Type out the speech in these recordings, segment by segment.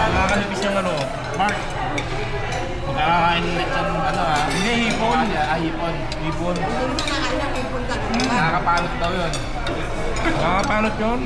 Nakakalipis yung ano, Mark. Makakain ulit ng ano ha? Hindi, hipon. Hipon. Hipon. Nakakapanot daw yun. Nakakapanot yun?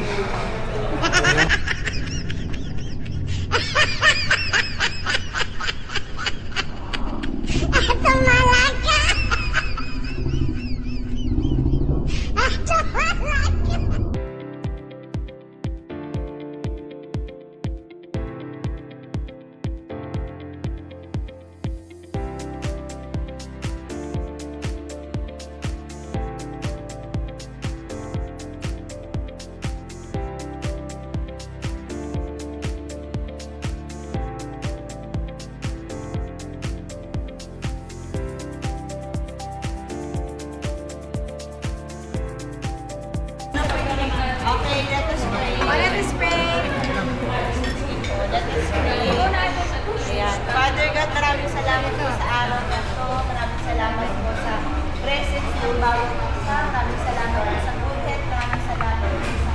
Father God, maraming salamat po sa araw na ito. Maraming salamat po sa presence ng bawat isa. Maraming salamat po sa good health. Maraming salamat po sa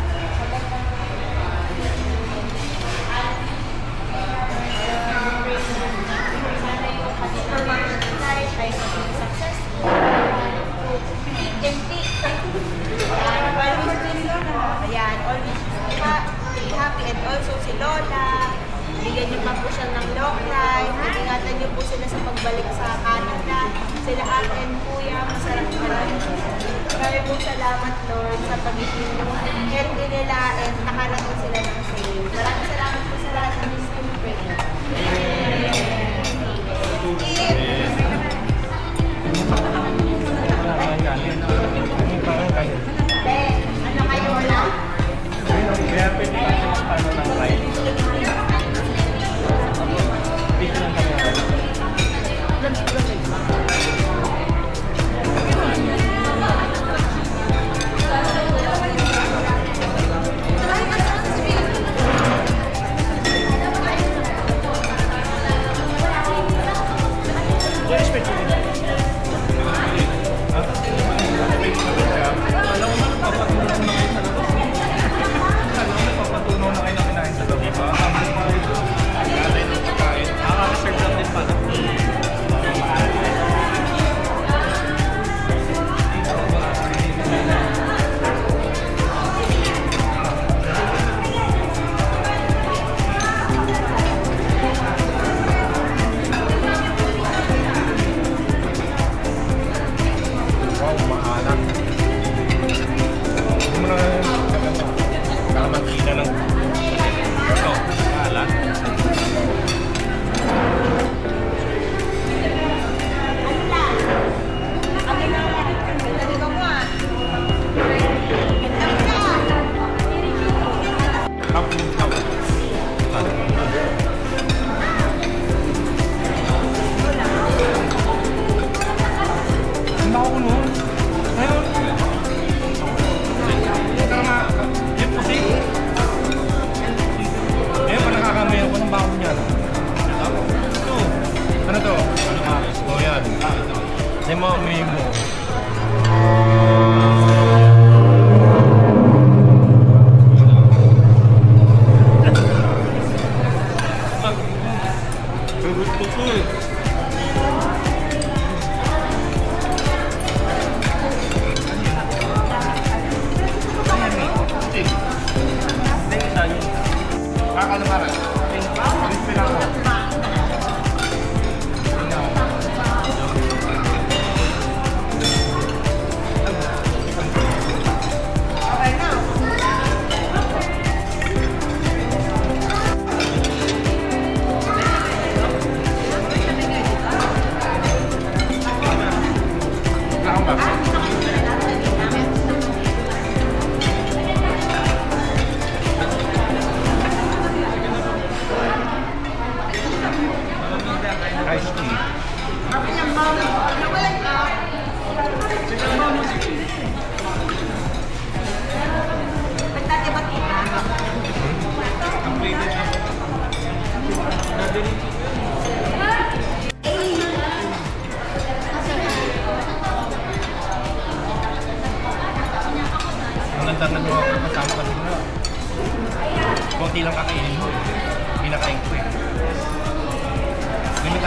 magandang sana yung kanilang life ay maging successful. Empty. Ayan, always be happy. And also si Lola. Bigyan niyo pa po siya ng long life. Ingatan niyo po sila sa pagbalik sa Canada. Sila ate and kuya, masarap maraming. Maraming po salamat Lord sa pagiging healthy nila and nakarating sila ng safe. Maraming salamat po sa lahat ng Mystic Prayer. Ano kayo wala? Kaya pwede ka siya paano ng ride.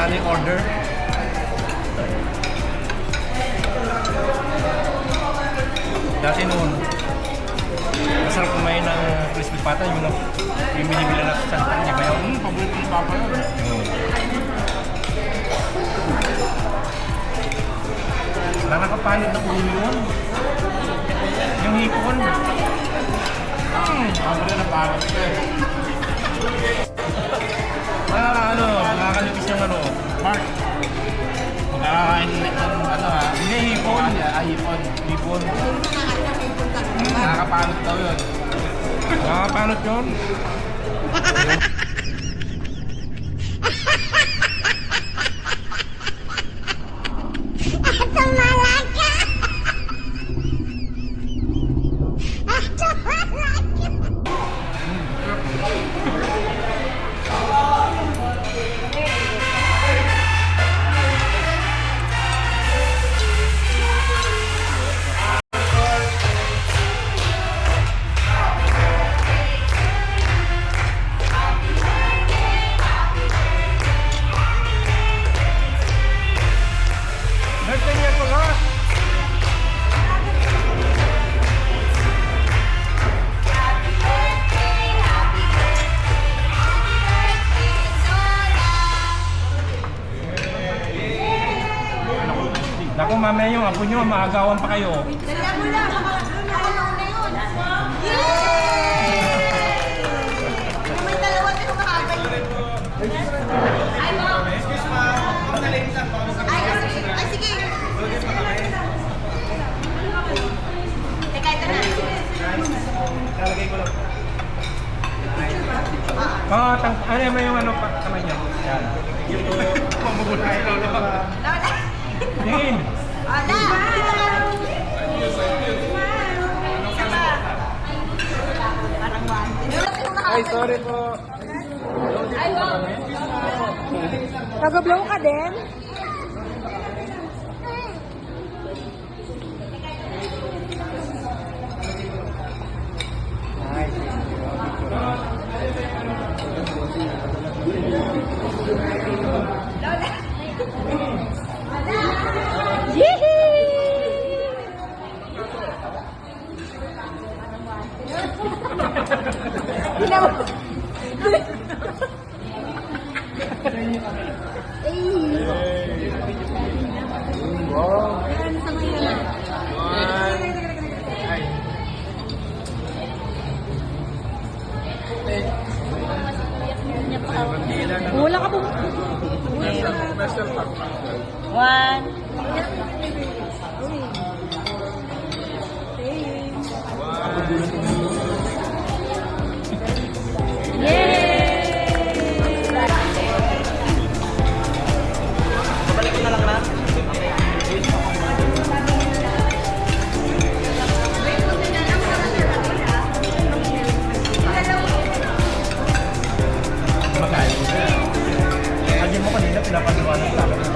magkano yung order. Dati noon, masarap kumain ng crispy pata, yung binibila natin sa San Di ba yun? Paborito ni Papa yun. Nakakapanit na ulo yun. Yung hipon. Ako rin ang parang ito eh. Nakakalipis yung Mark, magkakain ulit ng ano ha? Hindi, hipon. Hipon. Hipon. Nakakapanot daw yun. Nakakapanot yun. Birthday niya ko lang. Naku, mamaya yung apo nyo, maagawan pa kayo. Dalihan mo lang, baka nakalaon na yun. Yay! Kung may dalawa din makakabay. Ay, mo. Ay, sige. Teka, ito na. Lalagay ko lang. Ano naman yung kamay niya? Yan. Mamugulay ko na ba? Lola. Tingin. Ala! Isa pa. Parang one. Ay, sorry po. Ay, wow. Nag-blow ka din? Wala ka po. One. Magkain. Lagi mo kanina pinapaliwanag sa akin ng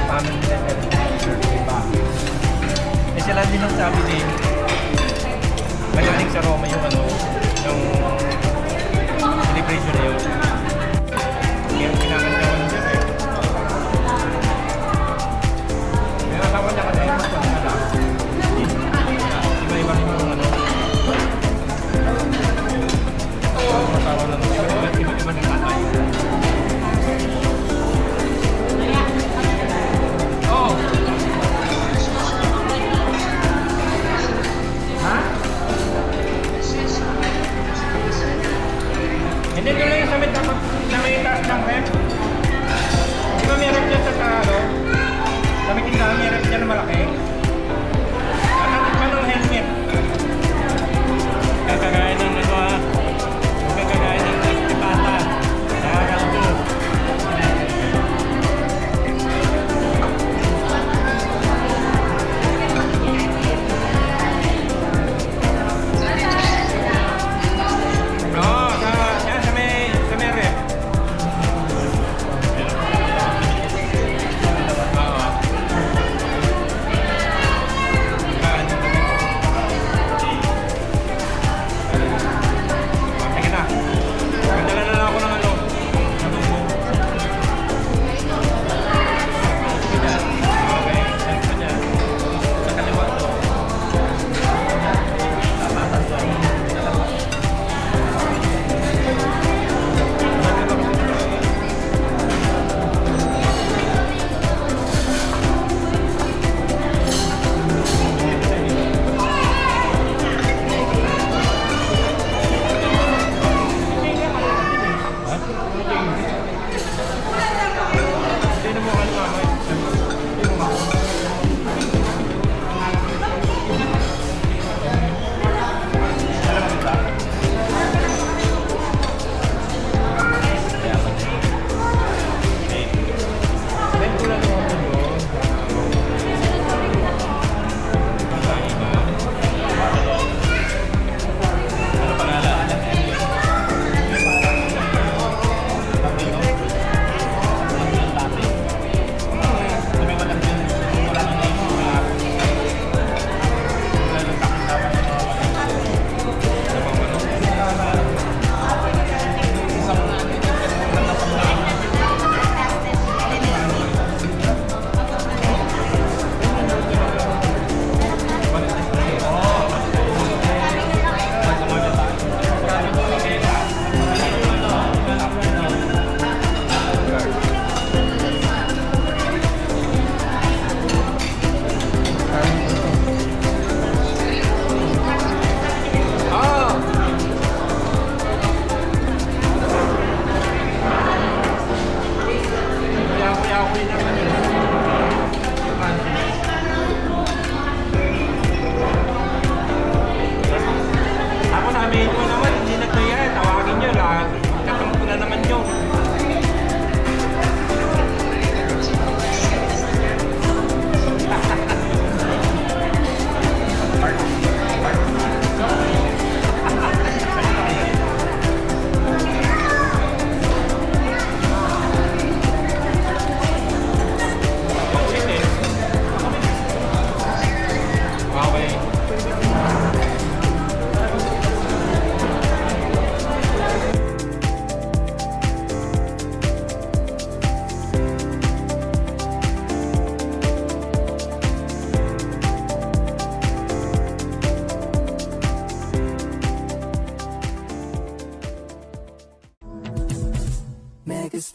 family diba? Eh sila din ang sabi din, magaling sa Roma yung yung celebration na yun. Kaya kinakanta ko nun siya eh. May natawa niya kasi mas pala. Iba-iba rin yung matawa na nun. Iba-iba ng tatay. Oh! Ha? Hindi ko lang yung samit ako.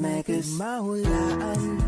Megas mahulaan